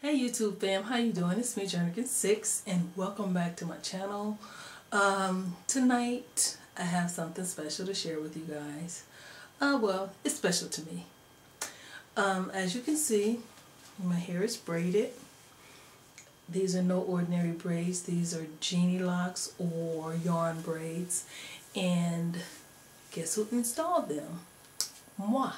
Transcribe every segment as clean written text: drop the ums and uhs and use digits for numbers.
Hey YouTube fam, how you doing? It's me, Jernigan6, and welcome back to my channel. Tonight I have something special to share with you guys. Well, it's special to me. As you can see, my hair is braided. These are no ordinary braids. These are genie locks or yarn braids. And guess who installed them? Moi.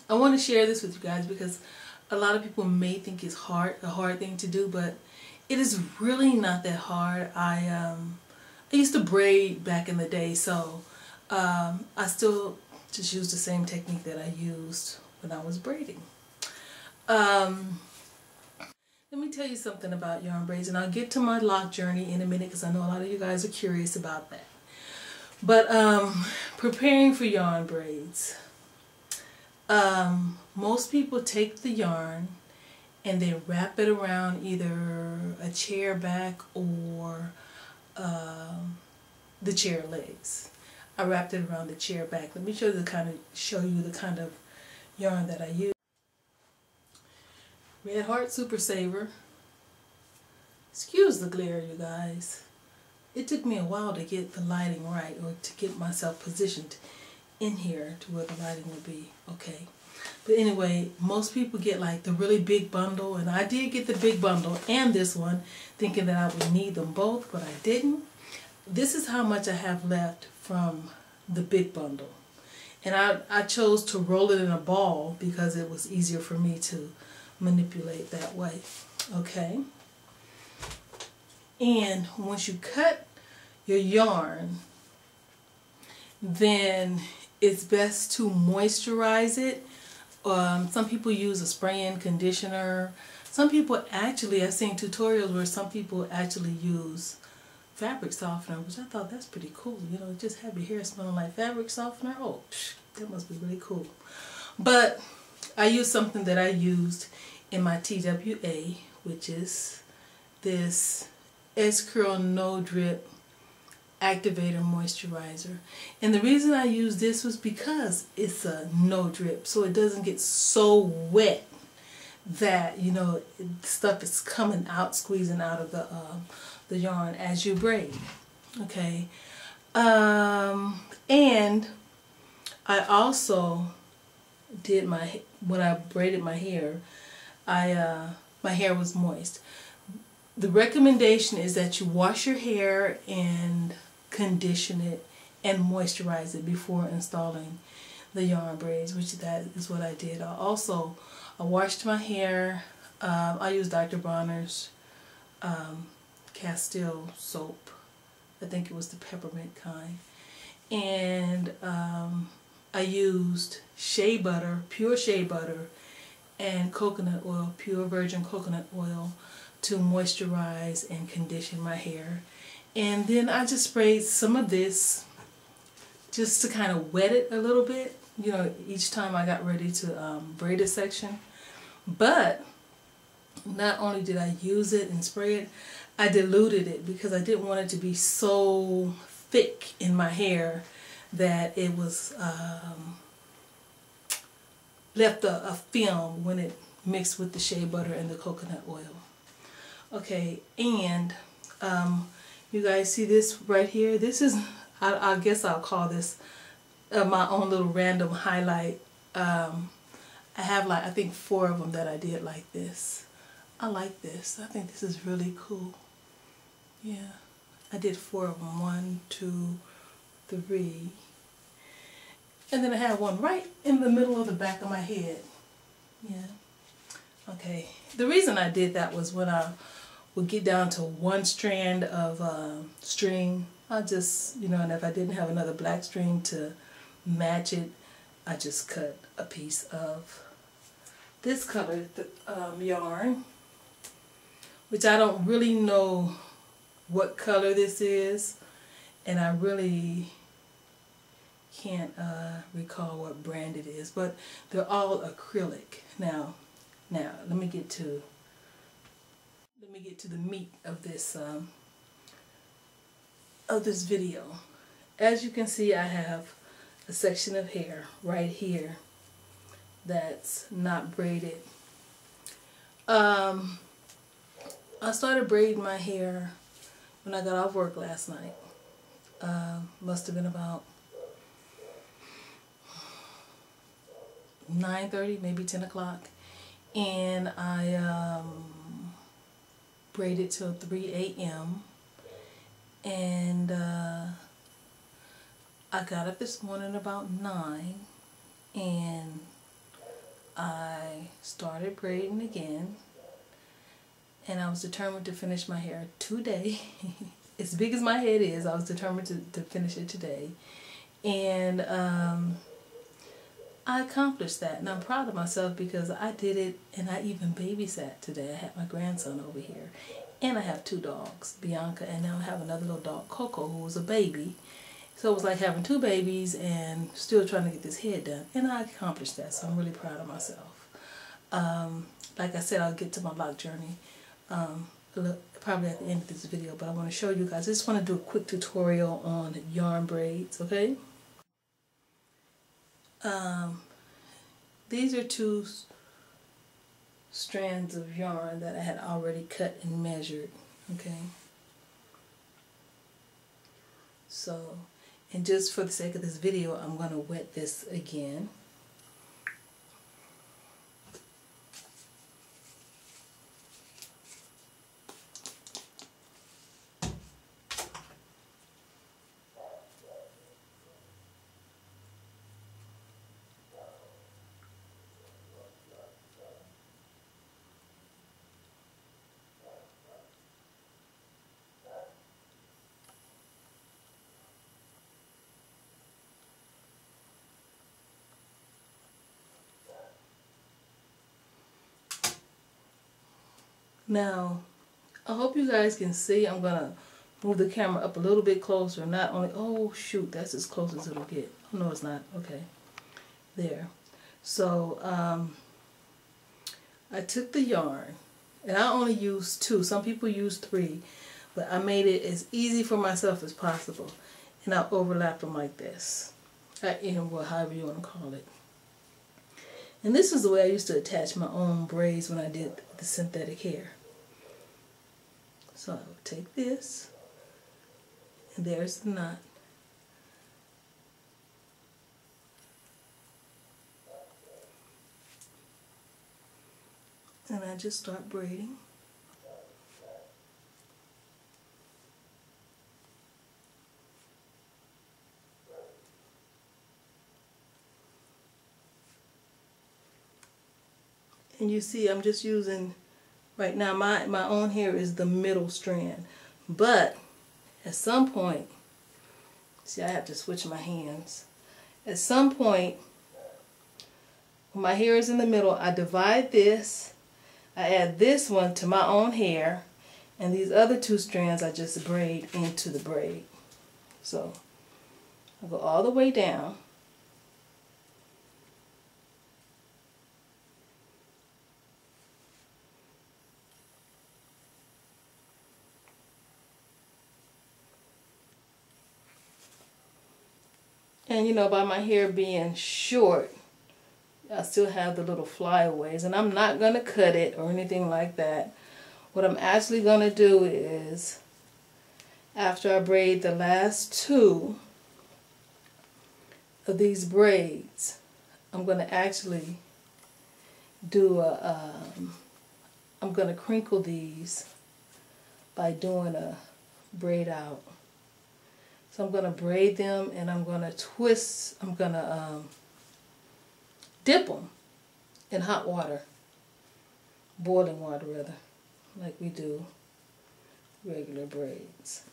I want to share this with you guys because a lot of people may think it's a hard thing to do, but it is really not that hard. I used to braid back in the day, so I still just use the same technique that I used when I was braiding. Let me tell you something about yarn braids, and I'll get to my lock journey in a minute because I know a lot of you guys are curious about that. But preparing for yarn braids. Most people take the yarn and they wrap it around either a chair back or the chair legs. I wrapped it around the chair back. Let me show you the kind of yarn that I use. Red Heart Super Saver. Excuse the glare, you guys. It took me a while to get the lighting right, or to get myself positioned in here to where the lighting would be okay. But anyway, most people get like the really big bundle, and I did get the big bundle and this one thinking that I would need them both, but I didn't. This is how much I have left from the big bundle, and I chose to roll it in a ball because it was easier for me to manipulate that way. Okay, and once you cut your yarn, then it's best to moisturize it. Some people use a spray-in conditioner. Some people actually, I've seen tutorials where some people actually use fabric softener, which I thought that's pretty cool. You know, just have your hair smelling like fabric softener. Oh, that must be really cool. But I used something that I used in my TWA, which is this S-Curl No Drip Activator Moisturizer. And the reason I use this was because it's a no drip, so it doesn't get so wet that, you know, stuff is coming out, squeezing out of the yarn as you braid. Okay, and I also did when I braided my hair, my hair was moist. The recommendation is that you wash your hair and condition it and moisturize it before installing the yarn braids, which that is what I did. I washed my hair. I used Dr. Bronner's Castile soap. I think it was the peppermint kind. And I used shea butter, pure shea butter, and coconut oil, pure virgin coconut oil, to moisturize and condition my hair. And then I just sprayed some of this just to kind of wet it a little bit, you know, each time I got ready to braid a section. But not only did I use it and spray it, I diluted it because I didn't want it to be so thick in my hair that it was left a film when it mixed with the shea butter and the coconut oil. Okay, and you guys see this right here? This is, I guess I'll call this my own little random highlight. I have like, I think 4 of them that I did like this. I like this. I think this is really cool. Yeah, I did 4 of them. 1, 2, 3. And then I have one right in the middle of the back of my head. Yeah. Okay. The reason I did that was when I would get down to 1 strand of string, I just, you know, and if I didn't have another black string to match it, I just cut a piece of this colored yarn, which I don't really know what color this is, and I really can't recall what brand it is, but they're all acrylic. Now let me get to the meat of this video. As you can see, I have a section of hair right here that's not braided. I started braiding my hair when I got off work last night. Must have been about 9:30, maybe 10 o'clock. And I braided till 3 a.m. And I got up this morning about 9 and I started braiding again. And I was determined to finish my hair today. As big as my head is, I was determined to finish it today. And I accomplished that, and I'm proud of myself because I did it, and I even babysat today. I had my grandson over here, and I have 2 dogs, Bianca, and now I have another little dog, Coco, who was a baby. So it was like having 2 babies and still trying to get this head done, and I accomplished that, so I'm really proud of myself. Like I said, I'll get to my lock journey probably at the end of this video, but I want to show you guys. I just want to do a quick tutorial on yarn braids, okay? These are 2 strands of yarn that I had already cut and measured, okay? So, and just for the sake of this video, I'm going to wet this again. Now, I hope you guys can see. I'm going to move the camera up a little bit closer. Not only, oh shoot, that's as close as it'll get. Oh no, it's not. Okay. There. So, I took the yarn, and I only used 2. Some people use 3, but I made it as easy for myself as possible. And I overlapped them like this. Well, however you want to call it. And this is the way I used to attach my own braids when I did the synthetic hair. So I would take this, and there's the knot. And I just start braiding. And you see, I'm just using, right now, my own hair is the middle strand. But at some point, see, I have to switch my hands. At some point, when my hair is in the middle, I divide this. I add this one to my own hair. And these other 2 strands, I just braid into the braid. So, I go all the way down. And you know, by my hair being short, I still have the little flyaways. And I'm not going to cut it or anything like that. What I'm actually going to do is, after I braid the last 2 of these braids, I'm going to actually do I'm going to crinkle these by doing a braid out. So I'm going to braid them, and I'm going to twist, I'm going to dip them in hot water, boiling water rather, like we do regular braids.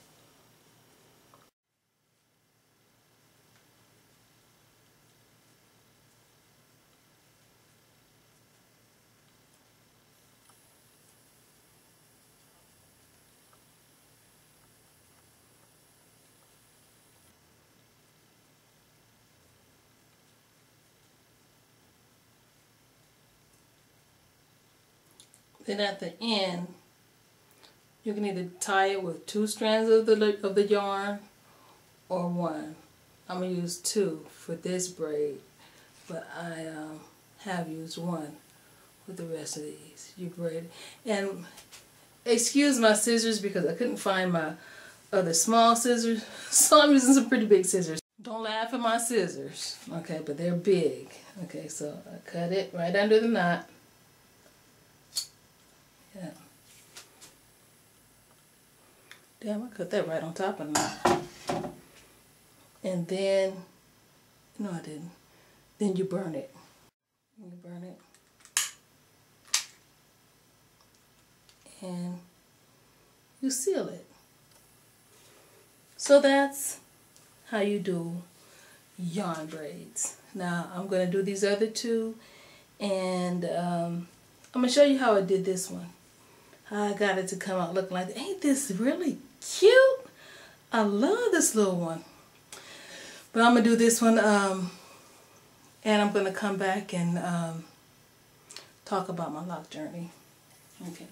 Then at the end, you can either tie it with 2 strands of the yarn or 1. I'm going to use 2 for this braid, but I have used one with the rest of these. You braid it. And excuse my scissors because I couldn't find my other small scissors, so I'm using some pretty big scissors. Don't laugh at my scissors, okay, but they're big. Okay, so I cut it right under the knot. Yeah. Damn, I cut that right on top of the knot. And then, no I didn't. Then you burn it. You burn it. And you seal it. So that's how you do yarn braids. Now I'm going to do these other two, and I'm going to show you how I did this one. How I got it to come out looking like, ain't this really cute? I love this little one. But I'm going to do this one, and I'm going to come back and talk about my lock journey. Okay.